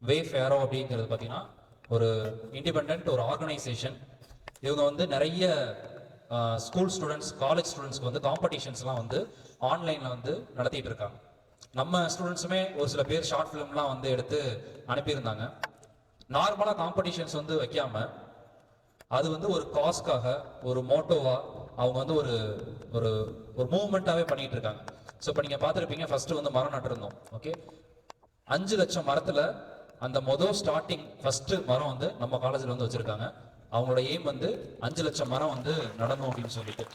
வே Pharaoh அப்படிங்கிறது பார்த்தீங்கன்னா ஒரு இண்டிபெண்ட் ஒரு ஆர்கனைசேஷன். இவங்க வந்து நிறைய ஸ்கூல் ஸ்டூடெண்ட்ஸ், காலேஜ் ஸ்டூடெண்ட்ஸ்க்கு வந்து காம்படிஷன்ஸ்லாம் வந்து ஆன்லைனில் வந்து நடத்திட்டு இருக்காங்க. நம்ம ஸ்டூடெண்ட்ஸுமே ஒரு சில பேர் ஷார்ட் ஃபிலிம்லாம் வந்து எடுத்து அனுப்பியிருந்தாங்க. நார்மலாக காம்படிஷன்ஸ் வந்து வைக்காம அது வந்து ஒரு காஸ்க்காக, ஒரு மோட்டோவா அவங்க வந்து ஒரு ஒரு ஒரு மூவ்மெண்ட்டாகவே பண்ணிட்டு இருக்காங்க. ஸோ இப்போ நீங்கள் பார்த்துருப்பீங்க, ஃபர்ஸ்ட் வந்து மரம் நட்டிருந்தோம். ஓகே, 5 லட்சம் மரத்தில் அந்த ஸ்டார்டிங் ஃபர்ஸ்ட் மரம் வந்து நம்ம காலேஜில் வந்து வச்சிருக்காங்க. அவங்களோட எய்ம் வந்து 5 லட்சம் மரம் வந்து நடணும் அப்படின்னு சொல்லிட்டு.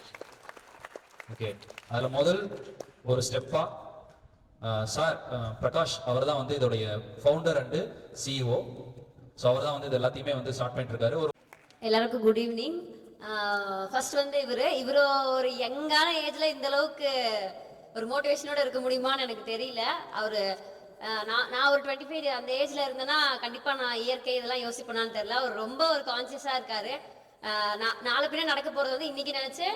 ஓகே, அதில் முதல் ஒரு ஸ்டெப்பா சார் பிரகாஷ் அவர் தான் வந்து இதோடைய ஃபவுண்டர் அண்டு சிஇஓ. ஸோ அவர் தான் வந்து இது எல்லாத்தையுமே வந்து ஸ்டார்ட் பண்ணிட்டு இருக்காரு. எல்லாருக்கும் குட் ஈவினிங். ஃபர்ஸ்ட் வந்து இவர் ஒரு யங்கான ஏஜ்ல இந்த அளவுக்கு ஒரு மோட்டிவேஷனோட இருக்க முடியுமான்னு எனக்கு தெரியல. அவரு நான் ஒரு 25 அந்த ஏஜ்ல இருந்தேன்னா கண்டிப்பா நான் இயற்கை இதெல்லாம் யோசிப்பேனான்னு தெரியல. அவர் ரொம்ப ஒரு கான்சியஸா இருக்காரு. நாலு பின்ன நடக்க போறது வந்து இன்னைக்கு நினைச்சு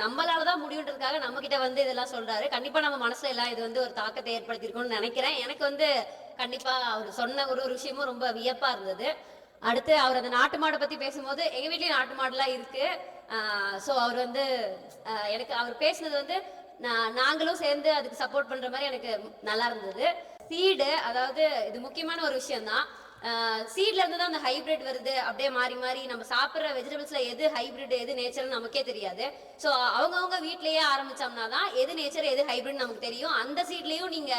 நம்மளாலதான் முடியுன்றதுக்காக நம்ம கிட்ட வந்து இதெல்லாம் சொல்றாரு. கண்டிப்பா நம்ம மனசுல எல்லாம் இது வந்து ஒரு தாக்கத்தை ஏற்படுத்தியிருக்கும்னு நினைக்கிறேன். எனக்கு வந்து கண்டிப்பா அவர் சொன்ன ஒரு விஷயமும் ரொம்ப வியப்பா இருந்தது. அடுத்து அவர் அந்த நாட்டு மாடை பத்தி பேசும்போது எங்க வீட்லயும் நாட்டு மாடுலாம் இருக்கு. ஸோ அவர் வந்து எனக்கு அவர் பேசுனது வந்து நாங்களும் சேர்ந்து அதுக்கு சப்போர்ட் பண்ற மாதிரி எனக்கு நல்லா இருந்தது. சீடு, அதாவது இது முக்கியமான ஒரு விஷயம் தான். சீட்ல இருந்து தான் அந்த ஹைபிரிட் வருது. அப்படியே மாறி மாறி நம்ம சாப்பிட்ற வெஜிடபிள்ஸ்ல எது ஹைபிரிட் எது நேச்சர்னு நமக்கே தெரியாது. ஸோ அவங்கவுங்க வீட்லயே ஆரம்பிச்சோம்னா தான் எது நேச்சர் எது ஹைபிரிட் நமக்கு தெரியும். அந்த சீட்லயும் நீங்க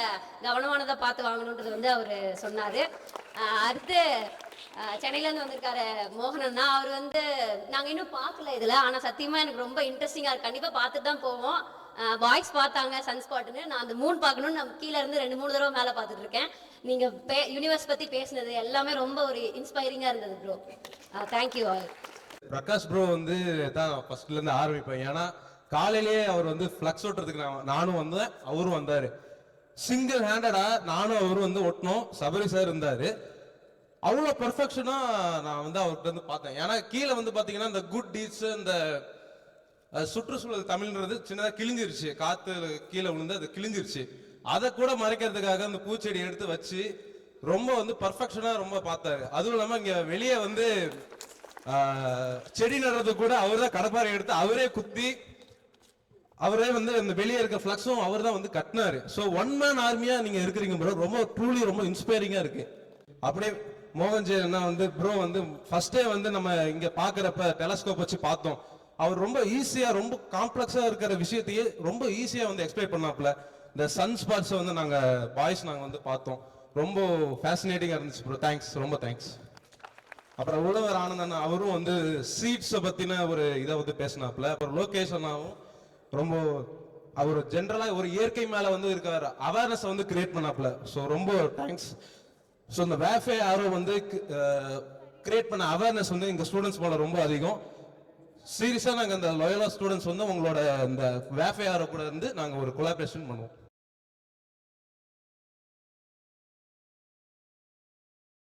கவனமானதை பார்த்து வாங்கணுன்றது வந்து அவர் சொன்னாரு. அடுத்து சென்னையில இருந்து வந்திருக்காரு மோகனன்னா. அவர் வந்து நாங்க இன்னும் பார்க்கல இதுல, ஆனா சத்தியமா எனக்கு ரொம்ப இன்ட்ரெஸ்டிங்கா இருக்கு. கண்டிப்பா பார்த்துட்டு தான் போவோம். பாய்ஸ் பார்த்தாங்க சன்ஸ்பாட்னு, நான் அந்த மூன் பார்க்கணும்னு நான் கீழே இருந்து 2-3 தடவை மேலே பார்த்துட்டு இருக்கேன். நீங்க யூனிவர்ஸ் பத்தி பேசினது எல்லாமே ரொம்ப ஒரு இன்ஸ்பைரிங்கா இருந்தது bro. Thank you all. Prakash bro வந்து தான் ஃபர்ஸ்ட்ல இருந்து ஆரம்பிப்பேன். ஏன்னா காலையிலேயே அவர் வந்து ஃப்ளக்ஸ் ஓட்டுறதுக்கு நானும் வந்தேன், அவரும் வந்தாரு. சிங்கிள் ஹேண்டடா நானும் அவரும் வந்து ஒட்டினோம். சபரி சார் இருந்தாரு. அவ்வளோ பெர்ஃபெக்ஷனா நான் வந்து அவர்கிட்ட வந்து பார்த்தேன். ஏன்னா கீழே வந்து பாத்தீங்கன்னா இந்த குட் டீட்ஸ், இந்த சுற்றுச்சூழல் தமிழ்ன்றது சின்னதாக கிழிஞ்சிருச்சு, காத்து கீழே விழுந்து அது கிழிஞ்சிருச்சு. அதை கூட மறைக்கிறதுக்காக அந்த பூச்செடி எடுத்து வச்சு ரொம்ப வந்து பர்ஃபெக்ஷனா ரொம்ப பார்த்தாரு. அதுவும் இல்லாம இங்க வெளியே வந்து செடி நடுறது கூட அவர் தான் கடப்பாறை எடுத்து அவரே குத்தி அவரே வந்து இந்த வெளியே இருக்க ஃபிளக்ஸும் அவர் தான் வந்து கட்டினாரு. ஸோ ஒன் மேன் ஆர்மியா நீங்க இருக்கிறீங்க ப்ரோ. ரொம்ப ட்ரூலி ரொம்ப இன்ஸ்பைரிங்கா இருக்கு. அப்படியே மோகன்ஜி அண்ணா வந்து ப்ரோ வந்து ஃபர்ஸ்டே வந்து நம்ம இங்க பாக்குறப்ப டெலஸ்கோப் வச்சு பார்த்தோம். அவர் ரொம்ப ஈஸியா ரொம்ப காம்ப்ளெக்ஸா இருக்கிற விஷயத்தையே ரொம்ப ஈஸியா வந்து எக்ஸ்பிளைன் பண்ணாப்ல. இந்த சன் ஸ்பாட்ஸ் வந்து நாங்க பாய்ஸ் நாங்க வந்து பார்த்தோம். ரொம்ப ஃபேசினேட்டிங்கா இருந்துச்சு ப்ரோ. தேங்க்ஸ், ரொம்ப தேங்க்ஸ். அப்புறம் உழவர் ஆனந்தன் அவரும் வந்து சீட்ஸை பத்தின ஒரு இதை வந்து பேசினாப்ல. அப்புறம் லோகேஷ் அண்ணாவும் ரொம்ப அவர் ஜென்ரலா ஒரு இயற்கை மேல வந்து இருக்கிற அவேர்னஸ் வந்து கிரியேட் பண்ணாப்ல. ஸோ ரொம்ப தேங்க்ஸ். ஸோ இந்த வேஃபே ஆரோ வந்து கிரியேட் பண்ண அவேர்னஸ் வந்து எங்க ஸ்டூடெண்ட்ஸ் மேல ரொம்ப அதிகம். சீரியஸா நாங்க இந்த லோயலா ஸ்டூடெண்ட்ஸ் வந்து உங்களோட இந்த வேஃபே ஆரோ கூட இருந்து நாங்க ஒரு கொலாபரேஷன் பண்ணுவோம்.